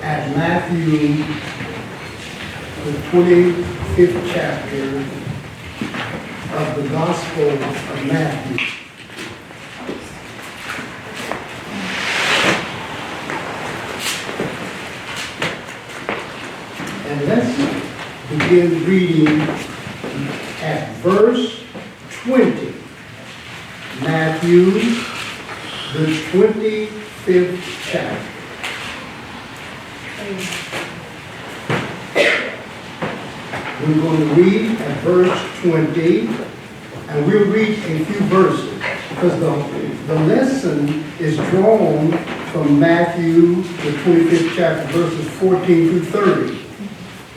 at Matthew, the 25th chapter of the Gospel of Matthew. And let's begin reading at verse 20. Matthew, the 25th chapter. We're going to read at verse 20, and we'll read a few verses, because the lesson is drawn from Matthew, the 25th chapter, verses 14 through 30.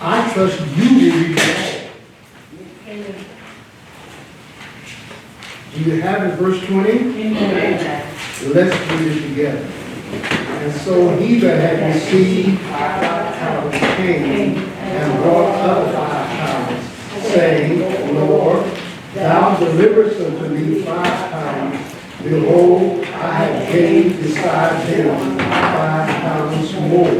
I trust you will read it all. Do you have it, verse 20? Amen. Let's read it together. And so he that had received 5 talents came and brought other 5 talents, saying, Lord, thou deliverest unto me 5 talents. Behold, I have gained beside them 5 talents more.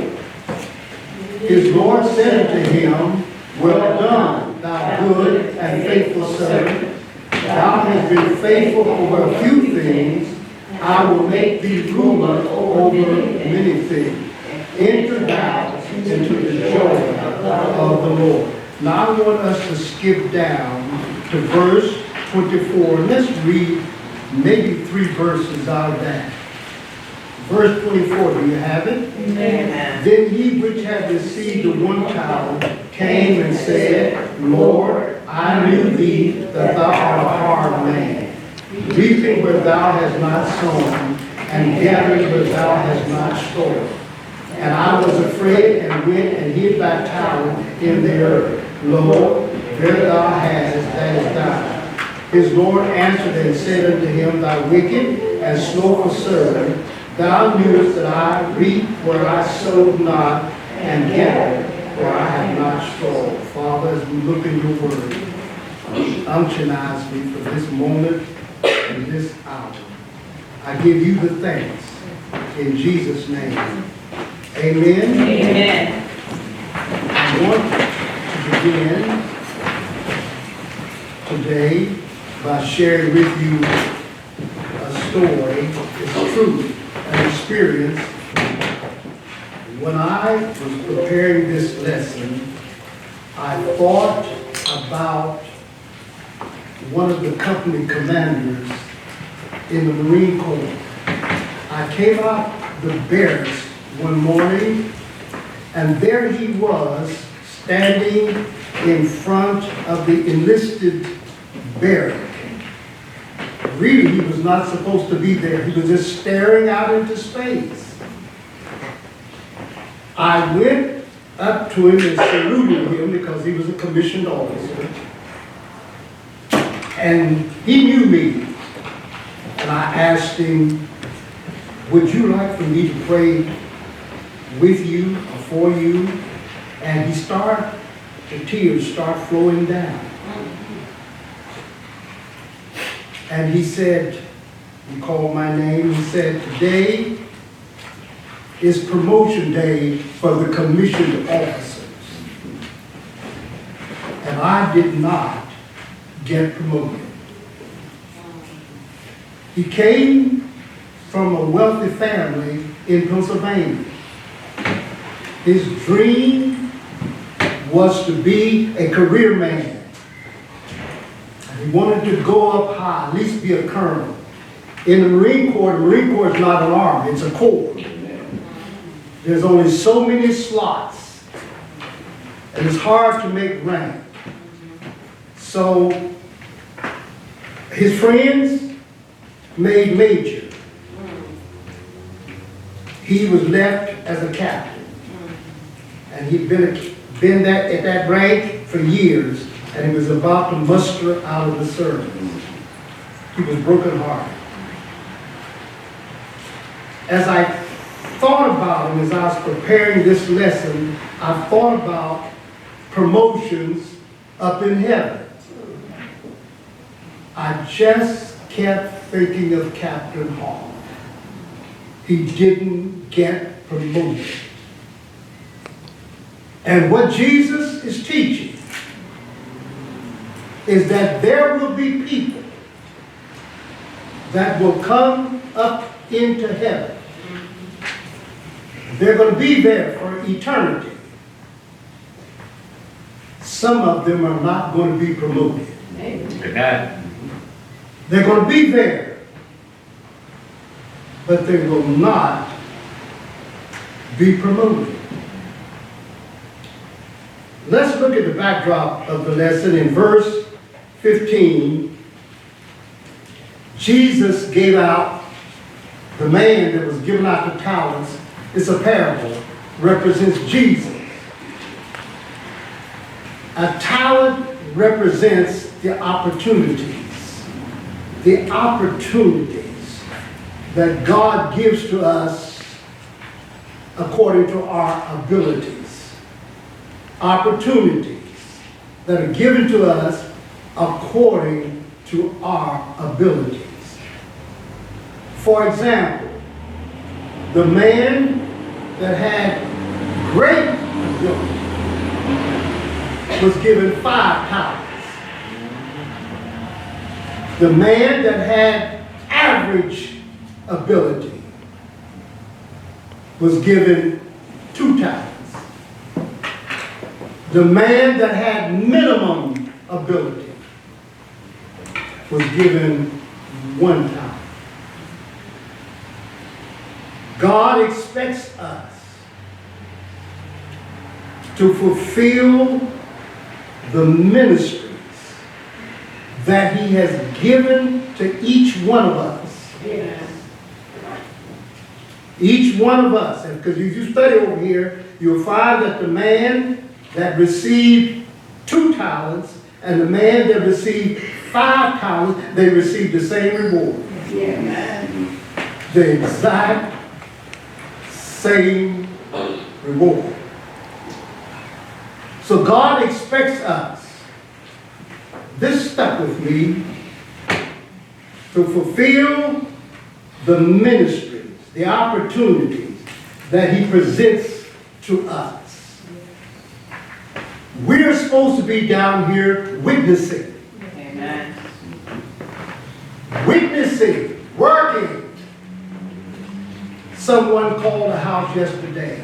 His Lord said unto him, Well done, thou good and faithful servant. Thou hast been faithful over a few things. I will make thee ruler over many things. Enter thou into the joy of the Lord. Now I want us to skip down to verse 24. Let's read maybe 3 verses out of that. Verse 24, do you have it? Amen. Then he which had received the 1 talent came and said, Lord, I knew thee that thou art a hard man, reaping where thou hast not sown, and gathering where thou hast not stored. And I was afraid and went and hid thy talent in the earth. Lo, there thou hast, that is thine. His Lord answered and said unto him, Thou wicked and slothful servant, thou knewest that I reap where I sowed not, and gather where I have not stored. Father, as we look in your word, unctionize me for this moment and this hour. I give you the thanks in Jesus' name. Amen. Amen. I want to begin today by sharing with you a story. It's true. An experience. When I was preparing this lesson, I thought about one of the company commanders in the Marine Corps. I came out the barracks one morning, and there he was standing in front of the enlisted barrack. Really, he was not supposed to be there. He was just staring out into space. I went up to him and saluted him because he was a commissioned officer. And he knew me. And I asked him, would you like for me to pray with you or for you? And the tears start flowing down. And he said, he called my name, he said, today is promotion day for the commissioned officers. And I did not get promoted. He came from a wealthy family in Pennsylvania. His dream was to be a career man. He wanted to go up high, at least be a colonel. In the Marine Corps is not an army, it's a corps. There's only so many slots, and it's hard to make rank. So his friends made major. He was left as a captain, and he'd been at that rank for years. And he was about to muster out of the service. He was brokenhearted. As I thought about him, as I was preparing this lesson, I thought about promotions up in heaven. I just kept thinking of Captain Hall. He didn't get promoted. And what Jesus is teaching is that there will be people that will come up into heaven. They're going to be there for eternity. Some of them are not going to be promoted. Amen. They're going to be there, but they will not be promoted. Let's look at the backdrop of the lesson. In verse 15, Jesus gave out the man that was given out the talents. It's a parable, represents Jesus. A talent represents the opportunities that God gives to us according to our abilities. Opportunities that are given to us according to our abilities. For example, the man that had great ability was given 5 talents. The man that had average ability was given 2 talents. The man that had minimum ability was given 1 talent. God expects us to fulfill the ministries that He has given to each one of us. Amen. Each one of us. And because if you study over here, you'll find that the man that received 2 talents and the man that received 5 talents, they received the same reward. Yes. The exact same reward. So God expects us, this stuck with me, to fulfill the ministries, the opportunities that He presents to us. We're supposed to be down here witnessing. Amen. Witnessing, working. Someone called a house yesterday.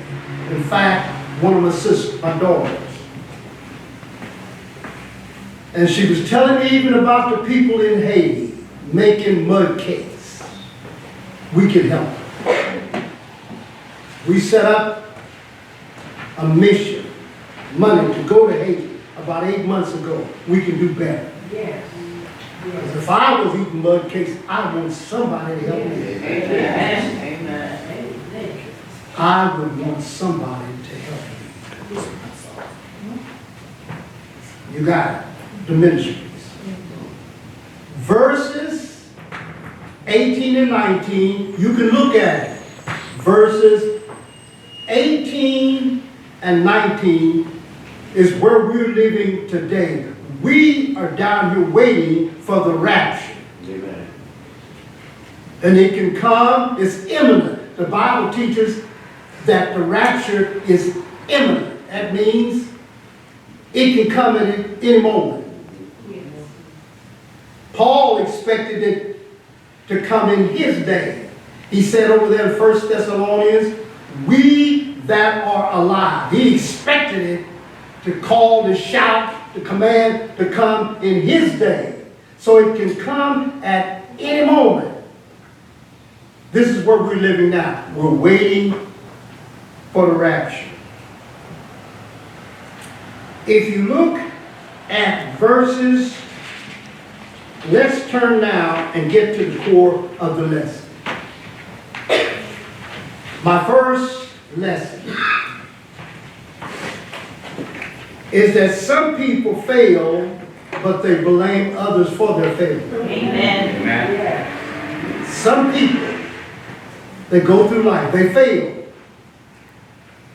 In fact, one of my sisters, my daughters. And she was telling me even about the people in Haiti making mud cakes. We can help. We set up a mission, money to go to Haiti about 8 months ago. We can do better. Yes. Because if I was eating mud cakes, I want somebody to help me. Amen. Amen. I would want somebody to help me. You got it. The ministries. Verses 18 and 19, you can look at it. Verses 18 and 19 is where we're living today. We are down here waiting for the rapture. Amen. And it can come, it's imminent. The Bible teaches that the rapture is imminent. That means it can come at any moment. Paul expected it to come in his day. He said over there in 1 Thessalonians, we that are alive. He expected it to call, to shout, to command, to come in his day. So it can come at any moment. This is where we're living now. We're waiting for the rapture. If you look at verses, let's turn now and get to the core of the lesson. My first lesson is that some people fail, but they blame others for their failure. Amen. Amen. Some people, they go through life, they fail.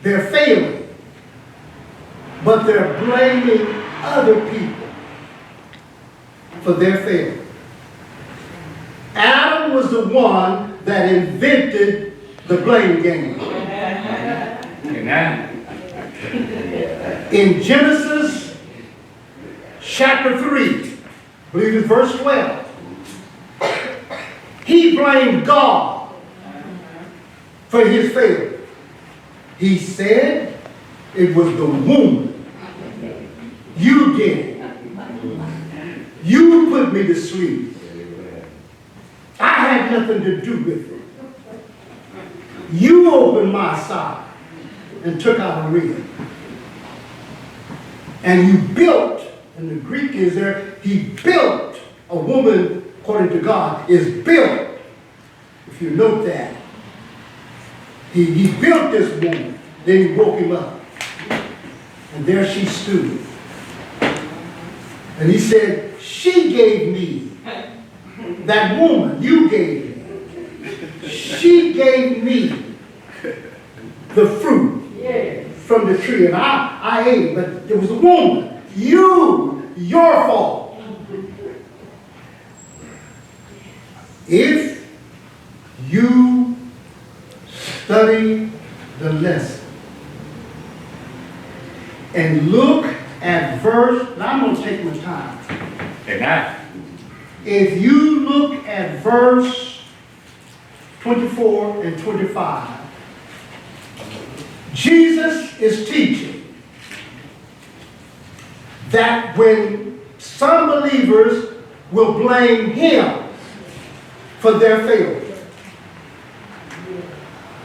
They're failing, but they're blaming other people for their failure. Adam was the one that invented the blame game. Amen. In Genesis chapter 3, I believe it's verse 12, he blamed God for his failure. He said it was the woman. You did it. You put me to sleep. I had nothing to do with it. You opened my side and took out a rib. And you built, and the Greek is there, he built. A woman, according to God, is built. If you note that. He built this woman. Then he woke him up. And there she stood. And he said, she gave me. That woman you gave me. She gave me the fruit from the tree. And I ate it. But it was a woman. Your fault. If you study the lesson and look at verse, and I'm going to take my time. Amen. If you look at verse 24 and 25, Jesus is teaching that when some believers will blame him for their failure,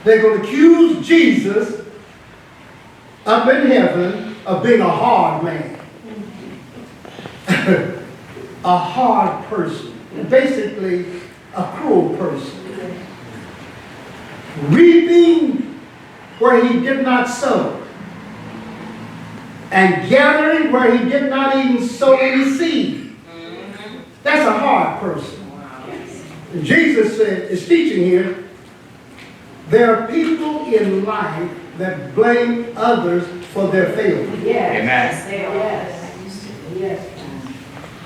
they're going to accuse Jesus up in heaven of being a hard man. A hard person. Basically, a cruel person. Reaping where he did not sow. And gathering where he did not even sow any seed. That's a hard person. And Jesus is teaching here, there are people in life that blame others for their failure. Yes. Yes.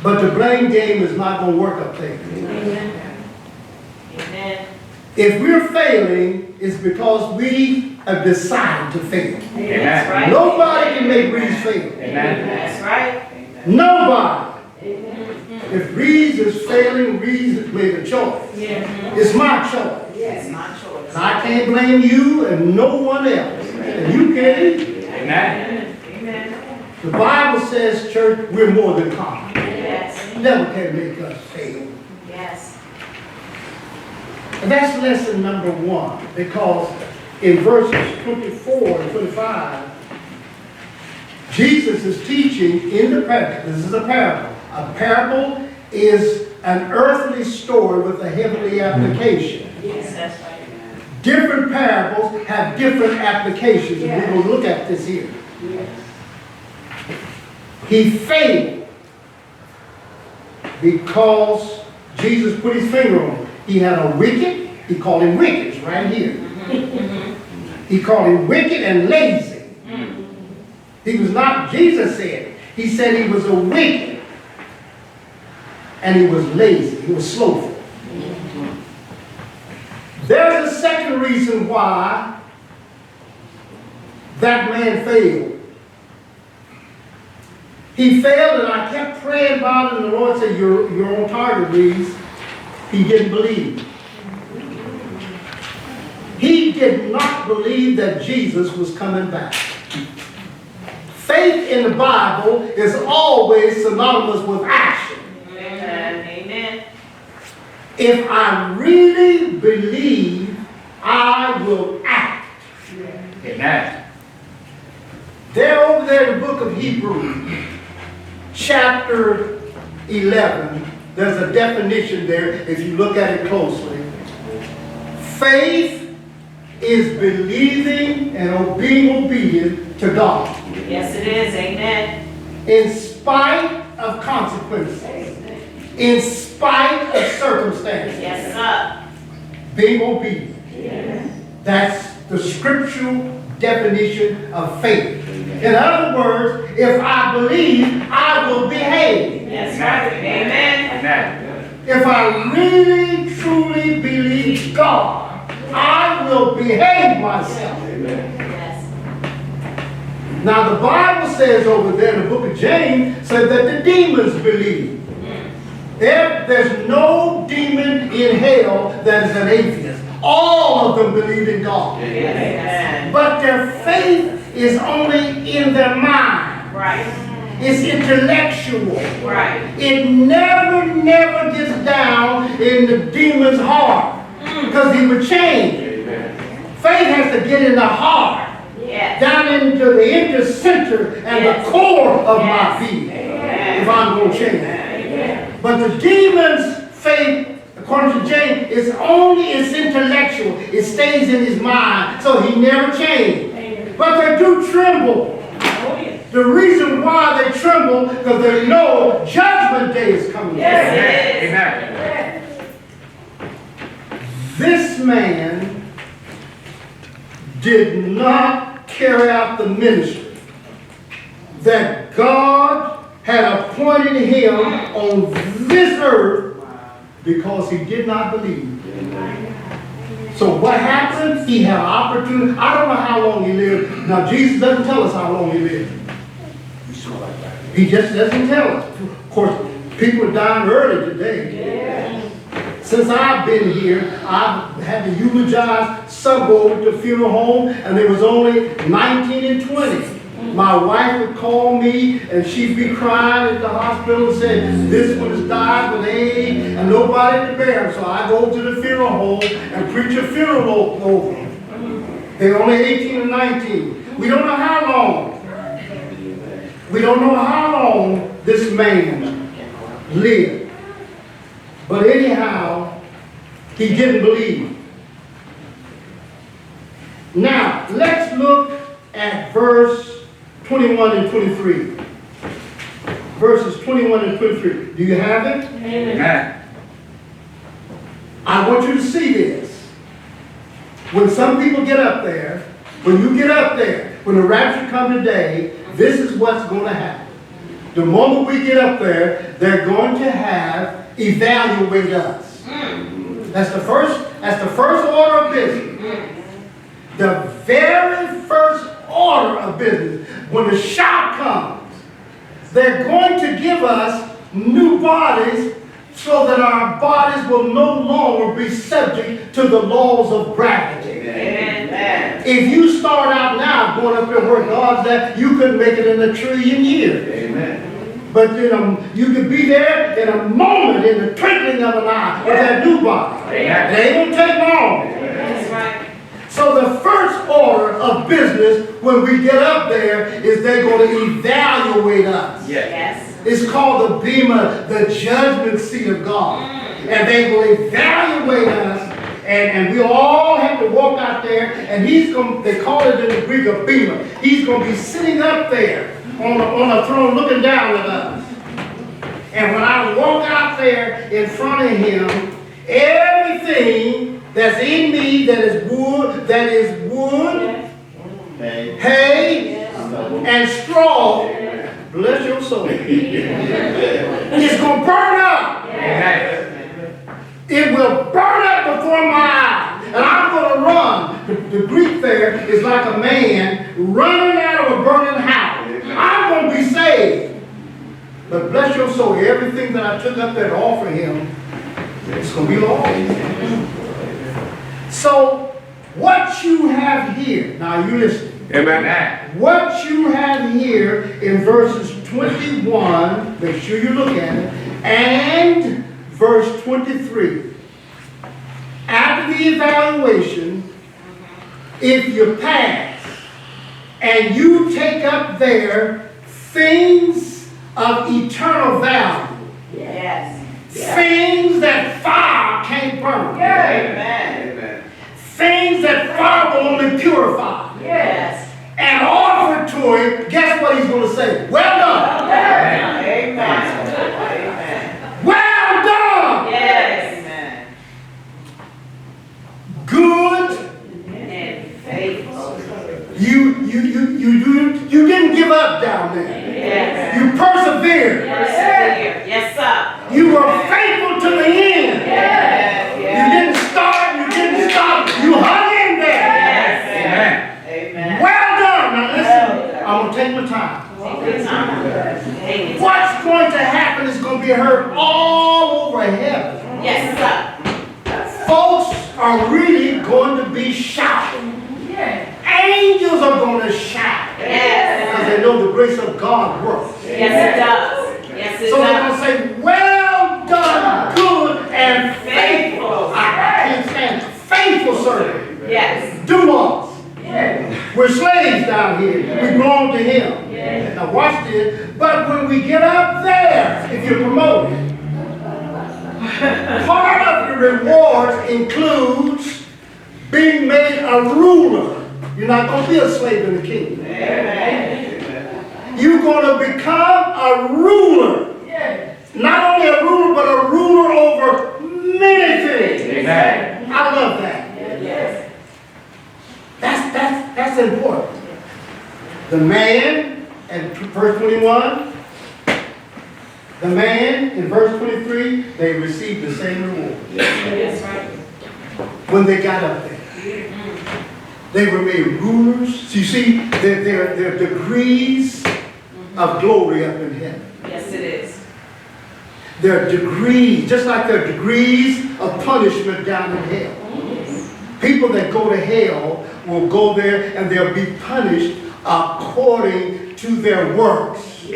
But the blame game is not going to work up there. Amen. Amen. If we're failing, it's because we have decided to fail. Amen. That's right. Nobody can make Reeves fail. Amen. That's right. Nobody. If Reeves is failing, Reeves has made a choice. It's my choice. It's my choice. And I can't blame you and no one else. And you can't. Amen. Amen. The Bible says, church, we're more than conquerors. Yes. Never can make us fail. Yes. And that's lesson number 1, because in verses 24 and 25, Jesus is teaching in the parable. This is a parable. A parable is an earthly story with a heavenly application. Yes, that's right. Different parables have different applications, and we're going to look at this here. He failed because Jesus put his finger on it. He had a wicked, he called him wicked right here. He called him wicked and lazy. He was not, Jesus said, he said he was a wicked and he was lazy, he was slothful. There's a second reason why that man failed. He failed, and I kept praying about it, and the Lord said, you're on target, Reeves. He didn't believe. He did not believe that Jesus was coming back. Faith in the Bible is always synonymous with action. Amen. Amen. If I really believe, I will act. Amen. There over there in the book of Hebrews, chapter 11, there's a definition there if you look at it closely. Faith is believing and being obedient to God. Yes, it is. Amen. In spite of consequences. In spite of circumstances. Yes, sir. Being obedient. That's the scriptural definition of faith. In other words, if I believe, I will behave. That's right. Amen. Amen. If I really, truly believe God, I will behave myself. Yes. Now the Bible says over there in the book of James, said that the demons believe. There's no demon in hell that is an atheist. All of them believe in God. Amen. But their faith is only in their mind. Right. It's intellectual. Right. It never gets down in the demon's heart. Because he would change. Faith has to get in the heart. Yes. Down into the inner center and Yes. the core of Yes. my being. Amen. If I'm going to change. Amen. But the demon's faith, according to James, is only its intellectual. It stays in his mind, so he never changed. But they do tremble. The reason why they tremble, because they know judgment day is coming. Yes, it is. Amen. This man did not carry out the ministry that God had appointed him on this earth because he did not believe. So what happened? He had an opportunity. I don't know how long he lived. Now Jesus doesn't tell us how long he lived. He just doesn't tell us. Of course, people are dying early today. Since I've been here, I've had to eulogize some go over to the funeral home, and there was only 19 and 20. My wife would call me, and she'd be crying at the hospital and say, this one has died with AIDS, and nobody to bear him. So I go to the funeral home and preach a funeral over them. They're only 18 and 19. We don't know how long. We don't know how long this man lived. But anyhow, he didn't believe. Now, let's look at verse 21 and 23. Verses 21 and 23. Do you have it? Amen. I want you to see this. When some people get up there, when you get up there, when the rapture comes today, this is what's going to happen. The moment we get up there, they're going to evaluate us. That's the first order of business. The very first order of business, when the shout comes, they're going to give us new bodies so that our bodies will no longer be subject to the laws of gravity. Amen. If you start out now going up there where God's at, you couldn't make it in a trillion years. Amen. But you could be there in a moment, in the twinkling of an eye, with that new body. Amen. It ain't going to take long. That's right. So the first order of business when we get up there is they're going to evaluate us. Yes. Yes. It's called the bema, the judgment seat of God. And they will evaluate us, and we all have to walk out there, and they call it in the Greek a bema. He's going to be sitting up there on a throne looking down at us. And when I walk out there in front of him, everything that's in me that is wood, hay, and straw, bless your soul, it's going to burn up. Amen. It will burn up before my eyes. And I'm going to run. The Greek there is like a man running out of a burning house. I'm going to be saved. But bless your soul, everything that I took up there to offer him, it's going to be lost. So, what you have here, now you listen. Amen. What you have here in verses 21, make sure you look at it, and verse 23. After the evaluation, if you pass and you take up there things of eternal value, Yes. things that fire can't burn, Amen. things that fire will only purify, Yes. and offer to him, guess what he's going to say? Well done. Amen. Amen. Well done. Yes. Amen. Good. And faithful. You didn't give up down there. Yes. You persevered. Persevere. Yes, sir. You were faithful to the end. Yes. You didn't start, you didn't stop. You hung in there. Yes. Amen. Amen. Well done. Now listen. I'm going to take my time. Take your time. Take your time. What's going to happen is going to be heard all over heaven. Yes, sir. Folks are really going to be shouting. Angels are going to shout. Yes. Because they know the grace of God works. Yes, it does. Yes, it So they're does. going to say, well done, good and faithful. I can't stand it. Faithful servant. Yes. Doulos. We're slaves down here. We belong to him. Now watch this. But when we get up there, if you're promoted, part of the rewards includes being made a ruler. You're not going to be a slave in the kingdom. You're going to become a ruler. Not only a ruler, but a ruler over many things. Amen. I love that. That's important. The man, in verse 21, the man, in verse 23, they received the same reward. That's right. When they got up there. They were made rulers. So you see, their degrees of glory up in heaven. Yes, it is. Their degrees, just like their degrees of punishment down in hell. People that go to hell will go there and they'll be punished according to their works.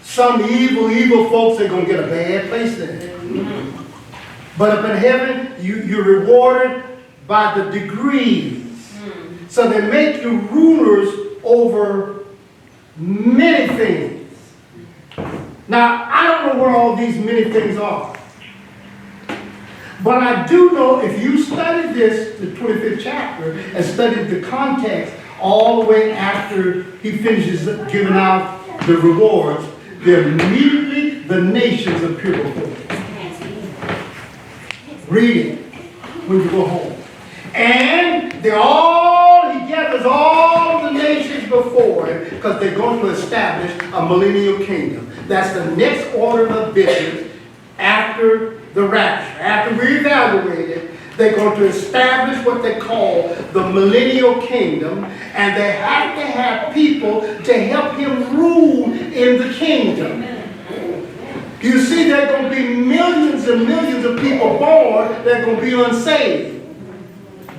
Some evil folks are going to get a bad place there. But up in heaven, you're rewarded by the degrees. So they make you rulers over many things. Now, I don't know where all these many things are. But I do know if you study this, the 25th chapter, and studied the context all the way after he finishes giving out the rewards, then immediately the nations appear before him. Read it when you go home. And he gathers all the nations before him because they're going to establish a millennial kingdom. That's the next order of business after the rapture. After we evaluate it, they're going to establish what they call the millennial kingdom, and they have to have people to help him rule in the kingdom. You see, there are going to be millions and millions of people born that are going to be unsaved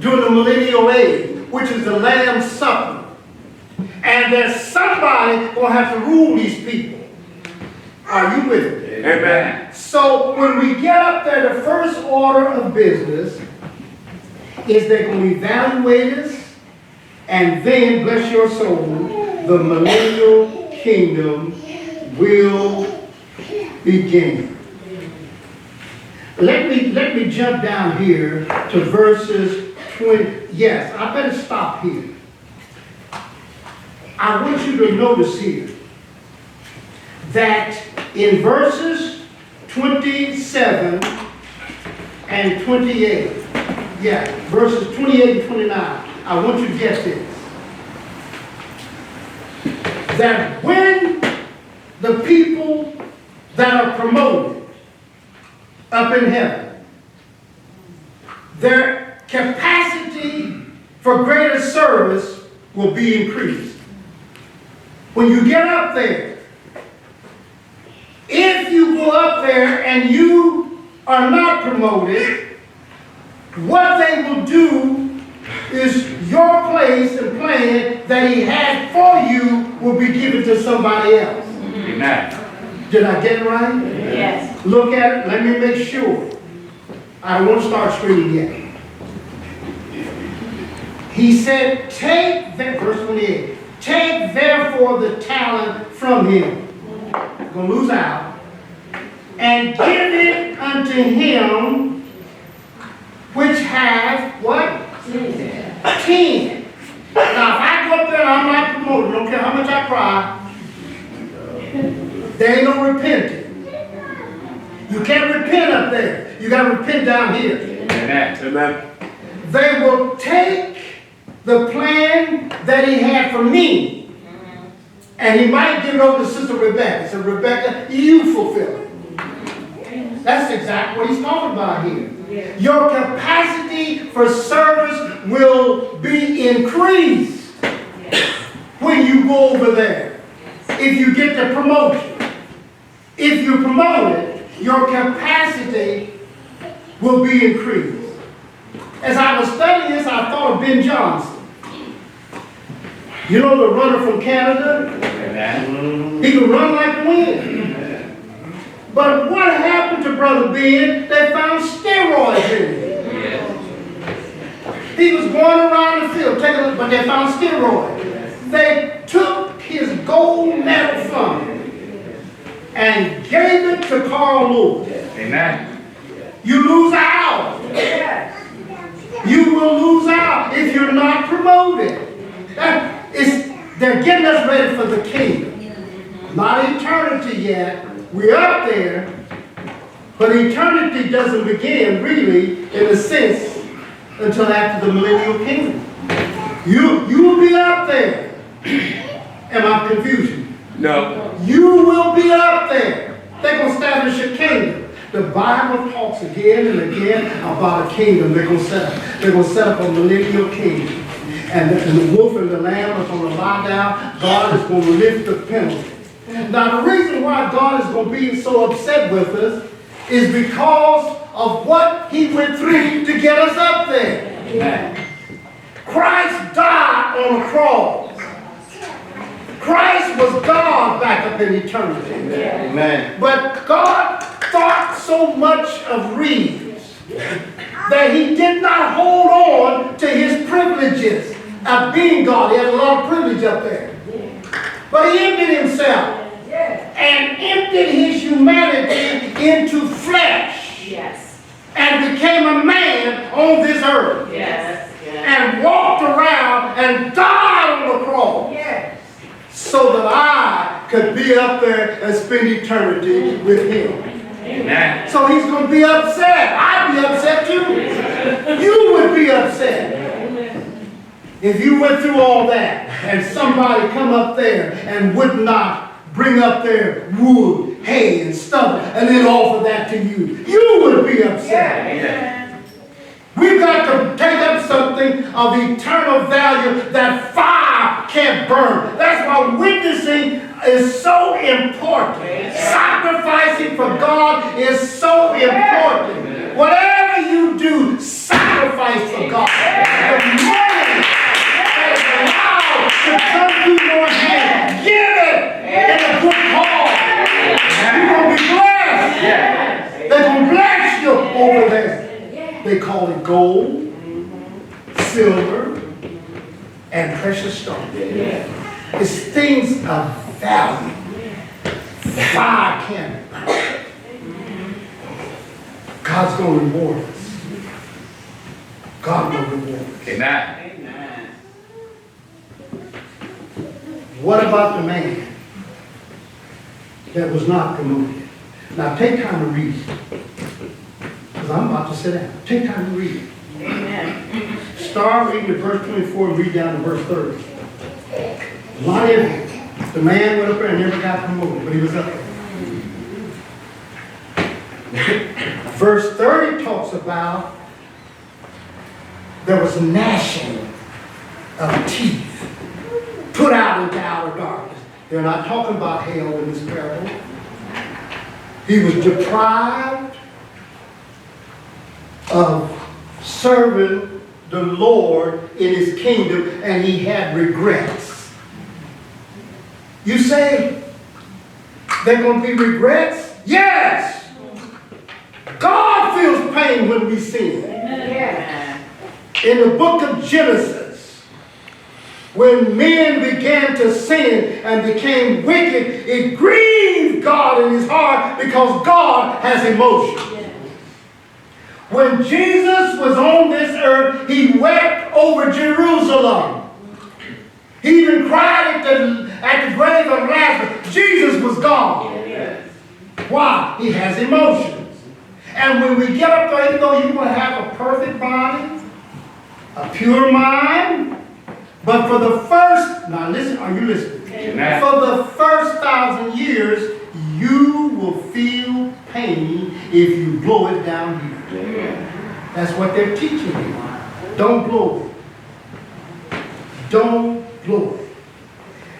during the millennial age, which is the Lamb's Supper. And there's somebody going to have to rule these people. Are you with me? Amen. So when we get up there, the first order of business is they're going to evaluate us, and then, bless your soul, the millennial kingdom will begin. Let me jump down here to verses 20. Yes, I better stop here. I want you to notice here that in verses 27 and 28, verses 28 and 29, I want you to get this. That when the people that are promoted up in heaven, their capacity for greater service will be increased. When you get up there, if you go up there and you are not promoted, what they will do is your place and plan that he had for you will be given to somebody else. Amen. Did I get it right? Yes. Look at it. Let me make sure. I don't want to start screaming yet. He said, verse 28, take therefore the talent from him. You're going to lose out. And give it unto him which has what? 10. Now, if I go up there and I'm not promoted, don't care how much I cry, there ain't no repenting. You can't repent up there. You got to repent down here. Amen. Amen. They will take the plan that he had for me, and he might give it over to Sister Rebecca. So, Rebecca, you fulfill it. That's exactly what he's talking about here. Yeah. Your capacity for service will be increased when you you go over there. If you get the promotion. If you're promoted, your capacity will be increased. As I was studying this, I thought of Ben Johnson. You know the runner from Canada? Amen. He could run like the wind. But what happened to Brother Ben? They found steroids in him. Yes. He was going around the field, but they found steroids. They took his gold medal from him and gave it to Carl Lewis. Amen. You lose out. You will lose out if you're not promoted. They're getting us ready for the kingdom. Not eternity yet. We're up there. But eternity doesn't begin really, in a sense, until after the millennial kingdom. You will be up there. Am I confusing? No. You will be up there. They're going to establish a kingdom. The Bible talks again and again about a kingdom they're going to set up. They're going to set up a millennial kingdom. And the wolf and the lamb are going to lie down. God is going to lift the penalty. Now, the reason why God is going to be so upset with us is because of what he went through to get us up there. Amen. Christ died on a cross. Christ was God back up in eternity. Amen. But God thought so much of Reeves that he did not hold on to his privileges of being God. He had a lot of privilege up there. But he emptied himself and emptied his humanity into flesh. Yes. And became a man on this earth. Yes. And walked around and died on the cross. So that I could be up there and spend eternity with him. Amen. So he's going to be upset. I'd be upset too. You would be upset. If you went through all that and somebody come up there and would not bring up their wood, hay, and stuff, and then offer that to you, you would be upset. Yeah. We've got to take up something of eternal value that fire can't burn. That's why witnessing is so important. Sacrificing for God is so important. Whatever you do, sacrifice for God. The money that is allowed to come through your hand, give it in a good cause. You're going to be blessed. They're going to bless you over there. They call it gold, silver, and precious stone. It's things of value. Fire can't burn. God's going to reward us. God will reward us. Amen. What about the man that was not promoted? Now take time to read. Because I'm about to sit down. Take time to read. Amen. Start reading at verse 24 and read down to verse 30. A lot of it, the man went up there and never got promoted, but he was up there. Verse 30 talks about there was gnashing of teeth put out into outer darkness. They're not talking about hell in this parable. He was deprived of serving the Lord in his kingdom, and he had regrets. You say, there are going to be regrets? Yes! God feels pain when we sin. Amen. In the book of Genesis, when men began to sin and became wicked, it grieved God in his heart because God has emotion. When Jesus was on this earth, he wept over Jerusalem. He even cried at the grave of Lazarus. Jesus was gone. Why? He has emotions. And when we get up there, even though you're going to have a perfect body, a pure mind, but for the first, now listen, are you listening? Amen. For the first 1,000 years, you will feel pain if you blow it down here. Amen. That's what they're teaching you. Don't blow it. Don't blow it.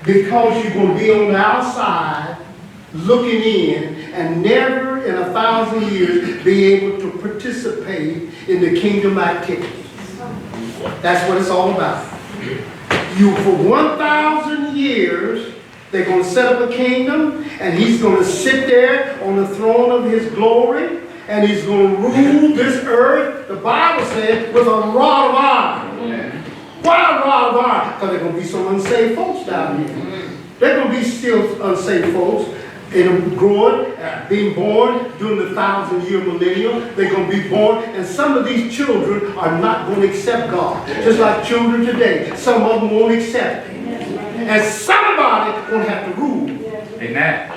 because you're going to be on the outside looking in and never in 1,000 years be able to participate in the kingdom activities. That's what it's all about. You, for 1,000 years, they're going to set up a kingdom, and he's going to sit there on the throne of his glory, and he's going to rule this earth, the Bible said, with a rod of iron. Why a rod of iron? Because there are going to be some unsaved folks down here. There are going to be still unsaved folks growing, being born during the 1,000-year millennium. They're going to be born, and some of these children are not going to accept God. Just like children today, some of them won't accept Him. And somebody going to have to rule. Amen.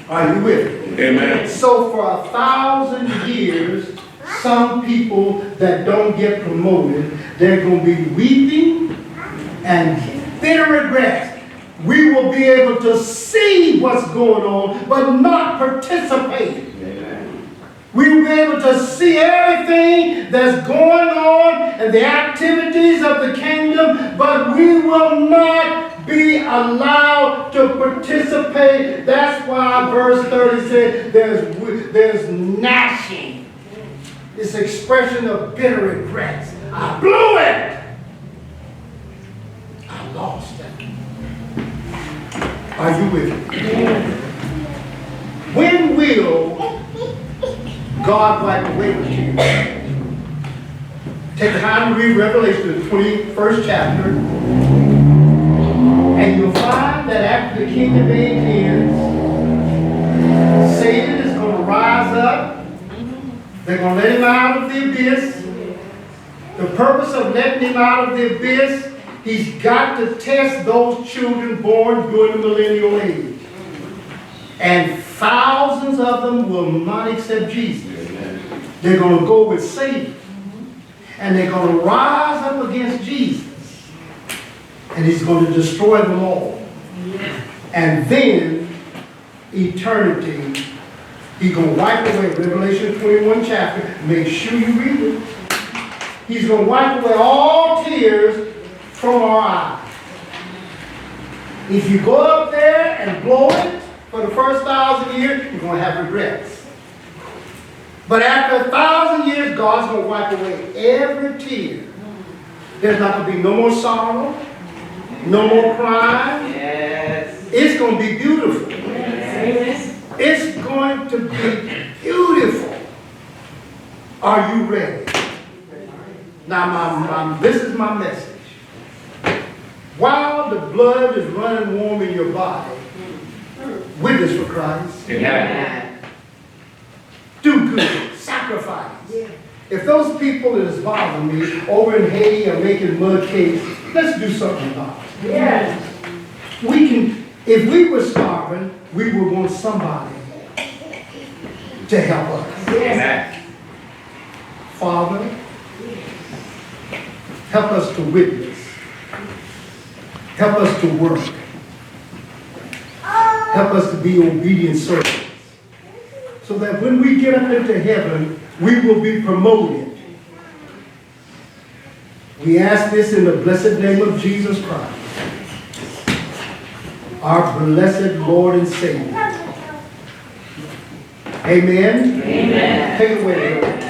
Are you with me? Amen. So for 1,000 years, some people that don't get promoted, they're going to be weeping and bitter regrets. We will be able to see what's going on, but not participate. We will be able to see everything that's going on and the activities of the kingdom, but we will not be allowed to participate. That's why verse 30 said there's gnashing. This expression of bitter regrets. I blew it. I lost it. Are you with me? When will God wipe away the tears? Take time to read Revelation, the 21st chapter, and you'll find that after the kingdom age ends, Satan is going to rise up. They're going to let him out of the abyss. The purpose of letting him out of the abyss, he's got to test those children born during the millennial age. And thousands of them will not accept Jesus. They're going to go with Satan. And they're going to rise up against Jesus. And he's going to destroy them all. And then, eternity, he's going to wipe away, Revelation 21 chapter, make sure you read it. He's going to wipe away all tears from our eyes. If you go up there and blow it for the first 1,000 years, you're going to have regrets. But after 1,000 years, God's going to wipe away every tear. There's not going to be no more sorrow, no more crying. Yes. It's going to be beautiful. Yes. It's going to be beautiful. Are you ready? Now, this is my message. While the blood is running warm in your body, witness for Christ. Amen. Do good. Sacrifice. If those people that is bothering me over in Haiti are making mud cakes, let's do something about it. Yes. We can, if we were starving, we would want somebody to help us. Amen. Father, help us to witness. Help us to work. Help us to be obedient servants. So that when we get up into heaven, we will be promoted. We ask this in the blessed name of Jesus Christ, our blessed Lord and Savior. Amen? Amen. Take it away, Lord.